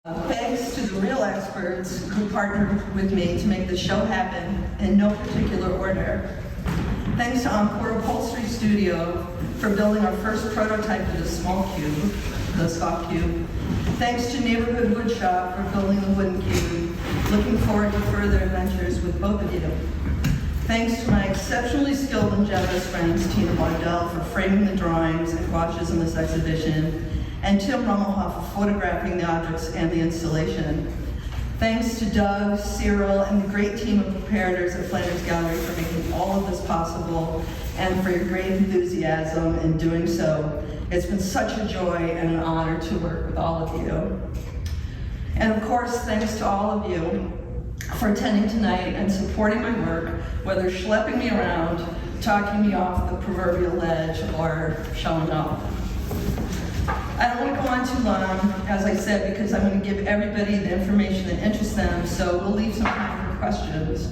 Thanks to the real experts who partnered with me to make the show happen in no particular order. Thanks to Encore Upholstery Studio for building our first prototype of the small cube, the soft cube. Thanks to Neighborhood Woodshop for building the wooden cube. Looking forward to further adventures with both of you. Thanks to my exceptionally skilled and generous friends, Tina Waddell, for framing the drawings and gouaches in this exhibition, and Tim Rummelhoff for photographing the objects and the installation. Thanks to Doug, Cyril, and the great team of preparators at Flanders Gallery for making all of this possible and for your great enthusiasm in doing so. It's been such a joy and an honor to work with all of you. And of course, thanks to all of you for attending tonight and supporting my work, whether schlepping me around, talking me off the proverbial ledge, or showing up. I don't want to go on too long, as I said, because I'm going to give everybody the information that interests them, so we'll leave some time for questions.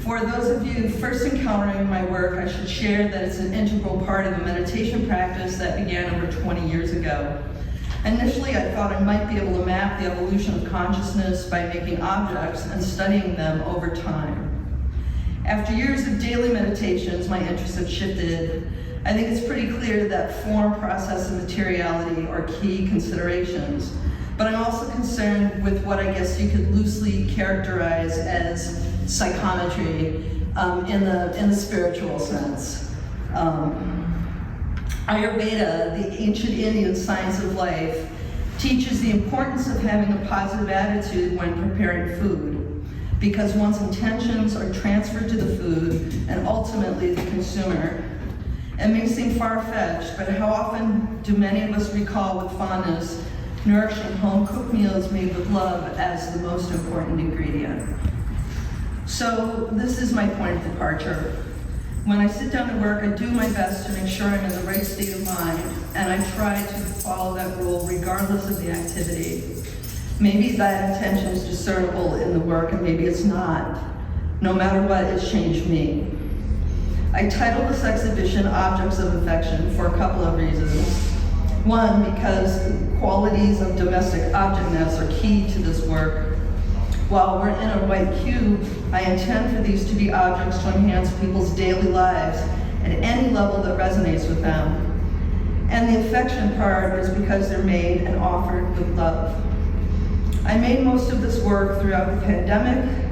For those of you first encountering my work, I should share that it's an integral part of a meditation practice that began over 20 years ago. Initially, I thought I might be able to map the evolution of consciousness by making objects and studying them over time. After years of daily meditations, my interests have shifted. I think it's pretty clear that form, process, and materiality are key considerations. But I'm also concerned with what I guess you could loosely characterize as psychometry in the spiritual sense. Ayurveda, the ancient Indian science of life, teaches the importance of having a positive attitude when preparing food, because one's intentions are transferred to the food and ultimately the consumer. It may seem far-fetched, but how often do many of us recall with fondness nourishing home-cooked meals made with love as the most important ingredient? So this is my point of departure. When I sit down to work, I do my best to make sure I'm in the right state of mind, and I try to follow that rule regardless of the activity. Maybe that intention is discernible in the work, and maybe it's not. No matter what, it's changed me. I titled this exhibition Objects of Affection for a couple of reasons. One, because qualities of domestic objectness are key to this work. While we're in a white cube, I intend for these to be objects to enhance people's daily lives at any level that resonates with them. And the affection part is because they're made and offered with love. I made most of this work throughout the pandemic,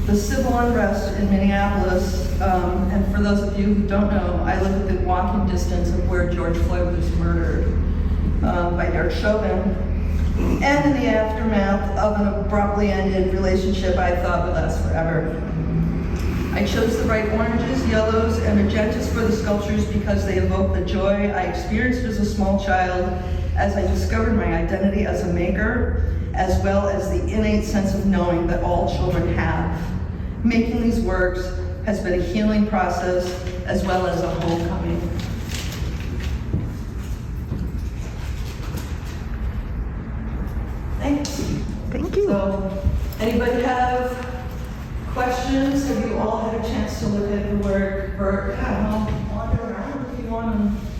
the civil unrest in Minneapolis, and for those of you who don't know, I live within walking distance of where George Floyd was murdered by Derek Chauvin, and in the aftermath of an abruptly ended relationship I thought would last forever. I chose the bright oranges, yellows, and magentas for the sculptures because they evoke the joy I experienced as a small child as I discovered my identity as a maker, as well as the innate sense of knowing that all children have. Making these works has been a healing process as well as a homecoming. Thanks. Thank you. So, anybody have questions? Have you all had a chance to look at the work? Or, yeah, I'll wander around if you want to.